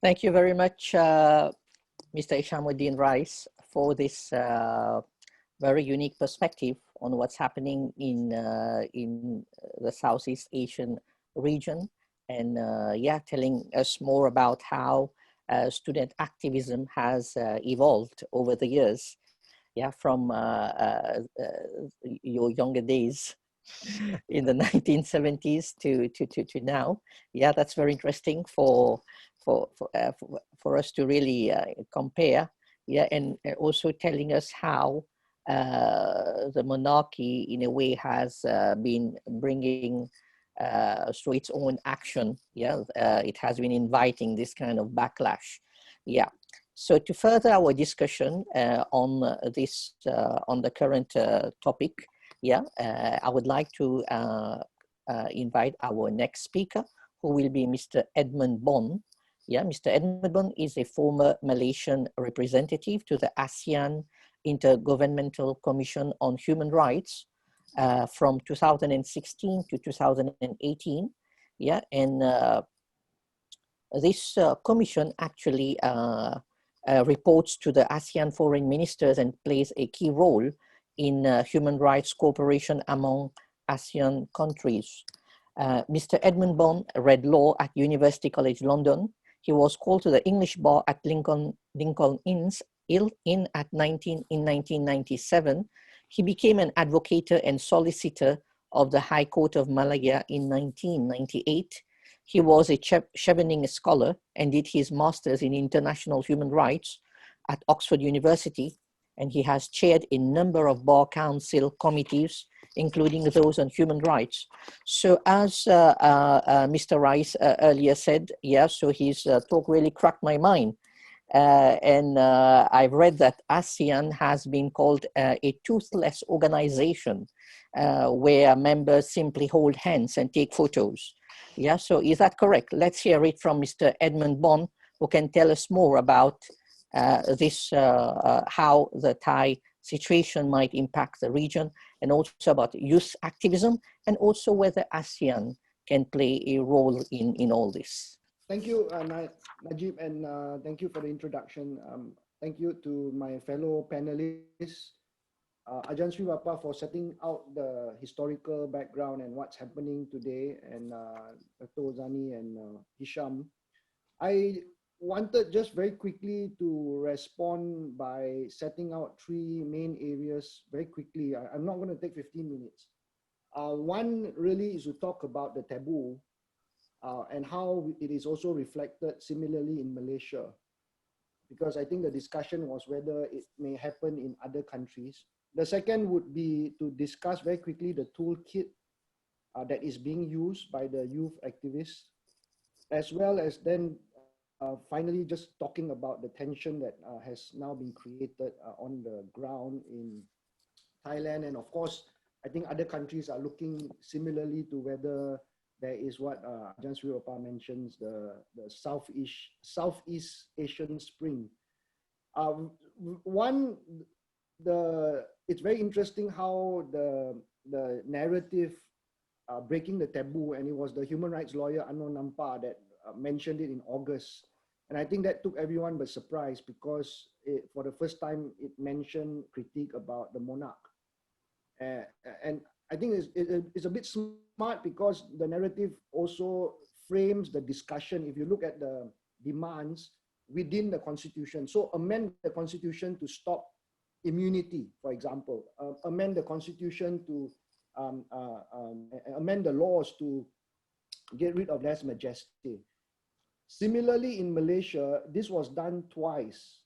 Thank you very much, Mr. Hishamuddin Rais, for this very unique perspective on what's happening in the Southeast Asian region, and yeah, telling us more about how student activism has evolved over the years. Yeah, from your younger days in the 1970s to now. Yeah, that's very interesting for us to really compare. Yeah, and also telling us how the monarchy in a way has been bringing through its own action. Yeah, it has been inviting this kind of backlash. Yeah. So to further our discussion on this, on the current topic, yeah, I would like to invite our next speaker, who will be Mr. Edmund Bon. Yeah, Mr. Edmund Bon is a former Malaysian representative to the ASEAN Intergovernmental Commission on Human Rights from 2016 to 2018. Yeah, and this commission actually reports to the ASEAN foreign ministers and plays a key role in human rights cooperation among ASEAN countries. Mr. Edmund Bon read law at University College London. He was called to the English bar at Lincoln Inn's Inn at in 1997. He became an advocate and solicitor of the High Court of Malaya in 1998. He was a Chevening scholar and did his master's in international human rights at Oxford University, and he has chaired a number of Bar Council committees, including those on human rights. So as Mr. Rice earlier said, yeah, so his talk really cracked my mind. And I've read that ASEAN has been called a toothless organization where members simply hold hands and take photos. Yeah, so is that correct? Let's hear it from Mr. Edmund Bon, who can tell us more about this, how the Thai situation might impact the region, and also about youth activism, and also whether ASEAN can play a role in all this. Thank you, Nageeb, and thank you for the introduction. Thank you to my fellow panelists, Ajahn Sriprapha, for setting out the historical background and what's happening today, and Dr. Zarni and Hisham. I wanted just very quickly to respond by setting out three main areas very quickly. I'm not going to take 15 minutes. One really is to talk about the taboo and how it is also reflected similarly in Malaysia, because I think the discussion was whether it may happen in other countries. The second would be to discuss very quickly the toolkit that is being used by the youth activists, as well as then finally just talking about the tension that has now been created on the ground in Thailand. And of course, I think other countries are looking similarly to whether there is what Ajahn Sriprapha mentions, the Southeast Asian Spring. It's very interesting how the narrative breaking the taboo, and it was the human rights lawyer Anno Nampa that mentioned it in August. And I think that took everyone by surprise, because for the first time it mentioned critique about the monarch. And I think it's a bit smart, because the narrative also frames the discussion, if you look at the demands within the constitution. So amend the constitution to stop immunity, for example, amend the constitution to amend the laws to get rid of lèse majesté. Similarly, in Malaysia, this was done twice,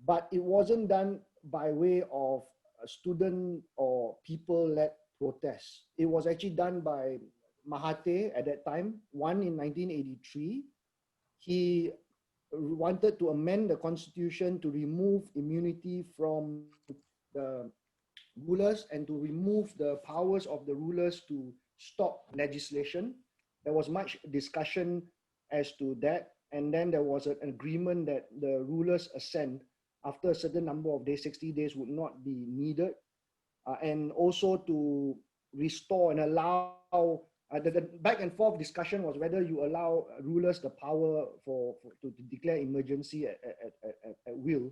but it wasn't done by way of a student or people-led protests. It was actually done by Mahathir at that time, one in 1983. He wanted to amend the constitution to remove immunity from the rulers and to remove the powers of the rulers to stop legislation. There was much discussion as to that, and then there was an agreement that the rulers' assent after a certain number of days, 60 days, would not be needed, and also to restore and allow The back and forth discussion was whether you allow rulers the power to declare emergency at will.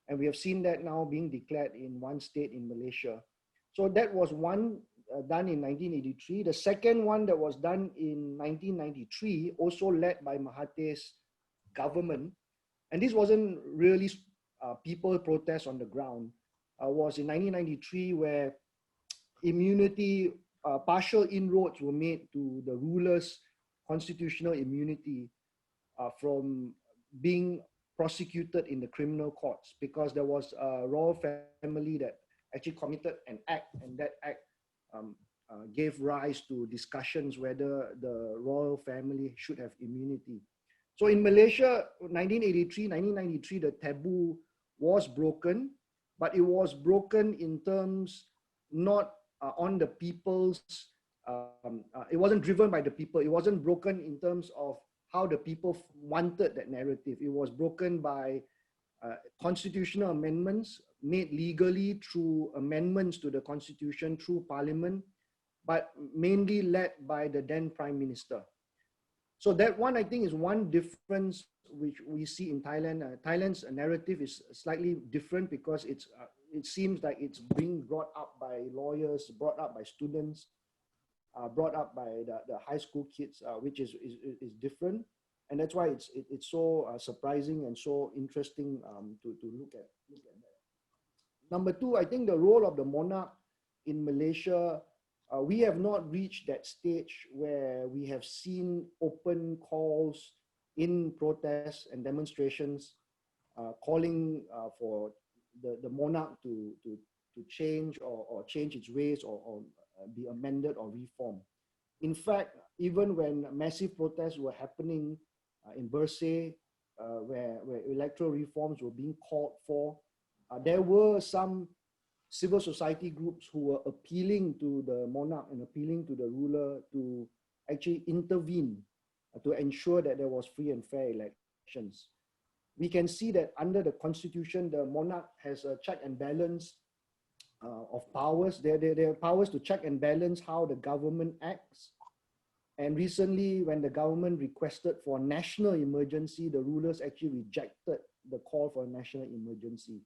And we have seen that now being declared in one state in Malaysia. So that was one done in 1983. The second one that was done in 1993, also led by Mahathir's government. And this wasn't really people protest on the ground. Was in 1993 where immunity, partial inroads were made to the rulers' constitutional immunity from being prosecuted in the criminal courts, because there was a royal family that actually committed an act, and that act gave rise to discussions whether the royal family should have immunity. So in Malaysia, 1993, the taboo was broken, but it was broken in terms not on the people's, it wasn't driven by the people. It wasn't broken in terms of how the people wanted that narrative. It was broken by constitutional amendments made legally through amendments to the constitution through parliament, but mainly led by the then prime minister. So that one, I think, is one difference which we see in Thailand. Thailand's narrative is slightly different because it seems like it's being brought up by lawyers, brought up by students, brought up by the high school kids, which is different. And that's why it's so surprising and so interesting to look at that. Number two, I think the role of the monarch in Malaysia, we have not reached that stage where we have seen open calls in protests and demonstrations calling for the monarch to change or change its ways or be amended or reformed. In fact, even when massive protests were happening in FORSEA, where electoral reforms were being called for, there were some civil society groups who were appealing to the monarch and appealing to the ruler to actually intervene to ensure that there was free and fair elections. We can see that under the constitution, the monarch has a check and balance of powers. There are powers to check and balance how the government acts. And recently, when the government requested for a national emergency, the rulers actually rejected the call for a national emergency.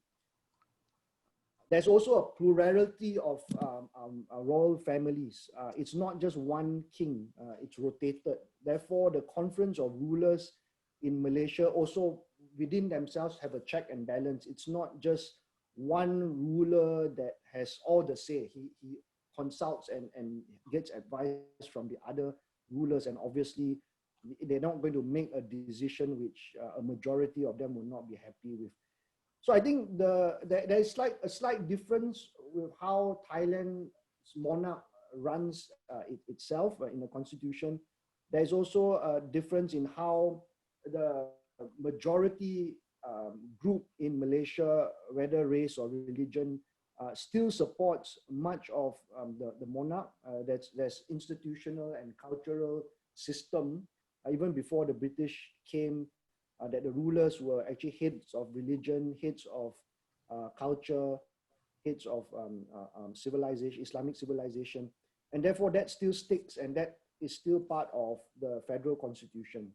There's also a plurality of royal families. It's not just one king, it's rotated. Therefore, the conference of rulers in Malaysia also within themselves have a check and balance. It's not just one ruler that has all the say. He consults and gets advice from the other rulers, and obviously they're not going to make a decision which a majority of them will not be happy with. So I think there's a slight difference with how Thailand's monarch runs itself in the constitution. There's also a difference in how the majority group in Malaysia, whether race or religion, still supports much of the monarch. There's institutional and cultural system, even before the British came, that the rulers were actually heads of religion, heads of culture, heads of civilization, Islamic civilization. And therefore that still sticks, and that is still part of the federal constitution.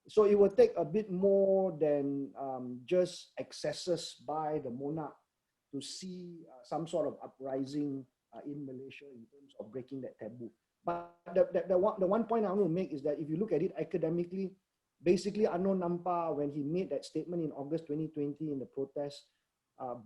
So it will take a bit more than just excesses by the monarch to see some sort of uprising in Malaysia in terms of breaking that taboo. But the one point I want to make is that if you look at it academically, basically Anno Nampa, when he made that statement in August 2020 in the protest,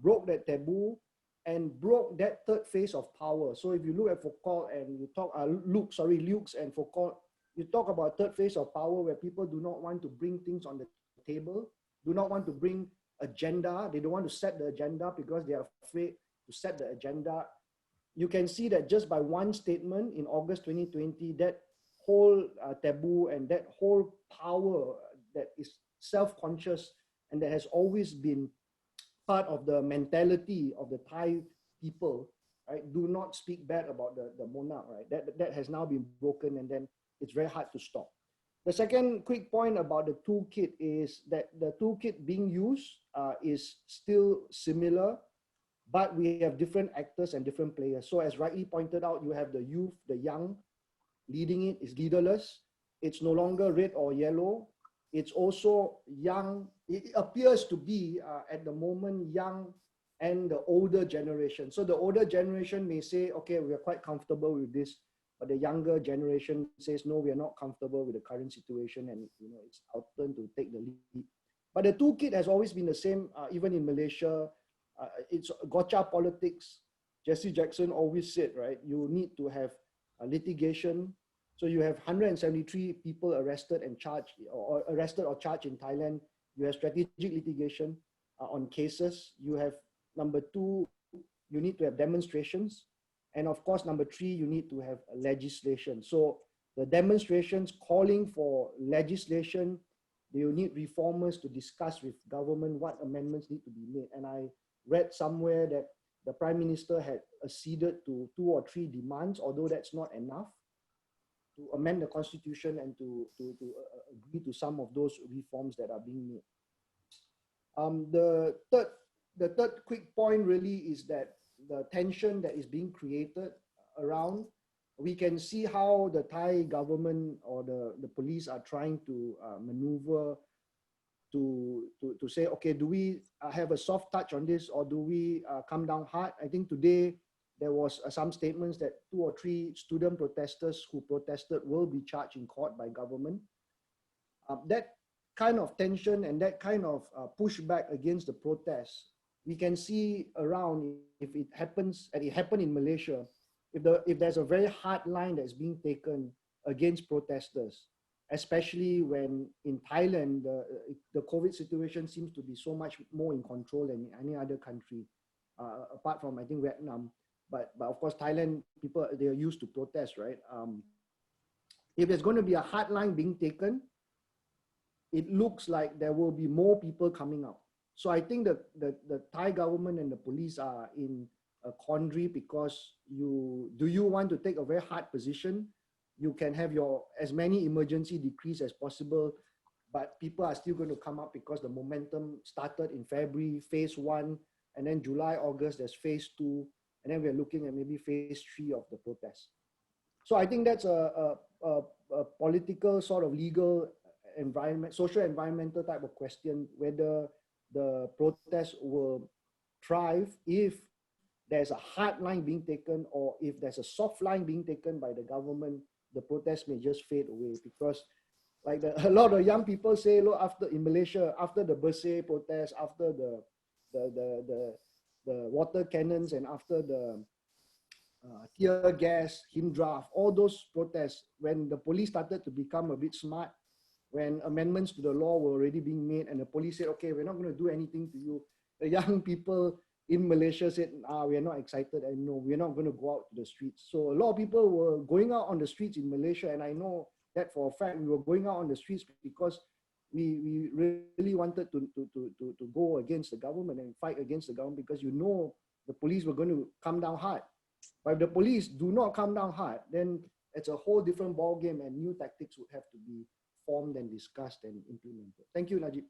broke that taboo and broke that third phase of power. So if you look at Foucault and you talk, Lukes and Foucault, you talk about third phase of power where people do not want to bring things on the table, do not want to bring agenda. They don't want to set the agenda because they are afraid to set the agenda. You can see that just by one statement in August 2020, that whole taboo and that whole power that is self-conscious and that has always been part of the mentality of the Thai people, right? Do not speak bad about the monarch, right? That has now been broken, and then it's very hard to stop. The second quick point about the toolkit is that the toolkit being used is still similar, but we have different actors and different players. So as rightly pointed out, you have the youth, the young, leading it is leaderless. It's no longer red or yellow. It's also young. It appears to be at the moment young and the older generation. So the older generation may say, okay, we are quite comfortable with this, but the younger generation says, no, we are not comfortable with the current situation, and it's our turn to take the lead. But the toolkit has always been the same, even in Malaysia. It's gotcha politics. Jesse Jackson always said, right, you need to have litigation. So you have 173 people arrested and charged, or arrested or charged in Thailand. You have strategic litigation on cases. You have, number 2, you need to have demonstrations. And of course, number 3, you need to have legislation. So the demonstrations calling for legislation, they will need reformers to discuss with government what amendments need to be made. And I read somewhere that the Prime Minister had acceded to 2 or 3 demands, although that's not enough, to amend the constitution and to agree to some of those reforms that are being made. The third quick point really is that the tension that is being created around, we can see how the Thai government or the police are trying to maneuver to say, okay, do we have a soft touch on this, or do we come down hard? I think today there was some statements that 2 or 3 student protesters who protested will be charged in court by government. That kind of tension and that kind of pushback against the protests, we can see around if it happens, and it happened in Malaysia, if there's a very hard line that's being taken against protesters, especially when in Thailand, the COVID situation seems to be so much more in control than in any other country, apart from, I think, Vietnam. But of course, Thailand, people, they are used to protest, right? If there's going to be a hard line being taken, it looks like there will be more people coming out. So I think that the Thai government and the police are in a quandary, because do you want to take a very hard position? You can have as many emergency decrees as possible, but people are still going to come up because the momentum started in February, phase 1, and then July, August, there's phase 2, and then we're looking at maybe phase 3 of the protest. So I think that's a political sort of legal environment, social environmental type of question, whether the protest will thrive if there's a hard line being taken, or if there's a soft line being taken by the government, the protest may just fade away. Because like a lot of young people say, look, in Malaysia, after the Bersih protest, after the water cannons, and after the tear gas, him draft, all those protests, when the police started to become a bit smart, when amendments to the law were already being made, and the police said, okay, we're not going to do anything to you, the young people in Malaysia said, we are not excited, and no, we're not going to go out to the streets. So a lot of people were going out on the streets in Malaysia, and I know that for a fact. We were going out on the streets because we really wanted to go against the government and fight against the government, because the police were going to come down hard. But if the police do not come down hard, then it's a whole different ball game, and new tactics would have to be formed and discussed and implemented. Thank you, Nageeb.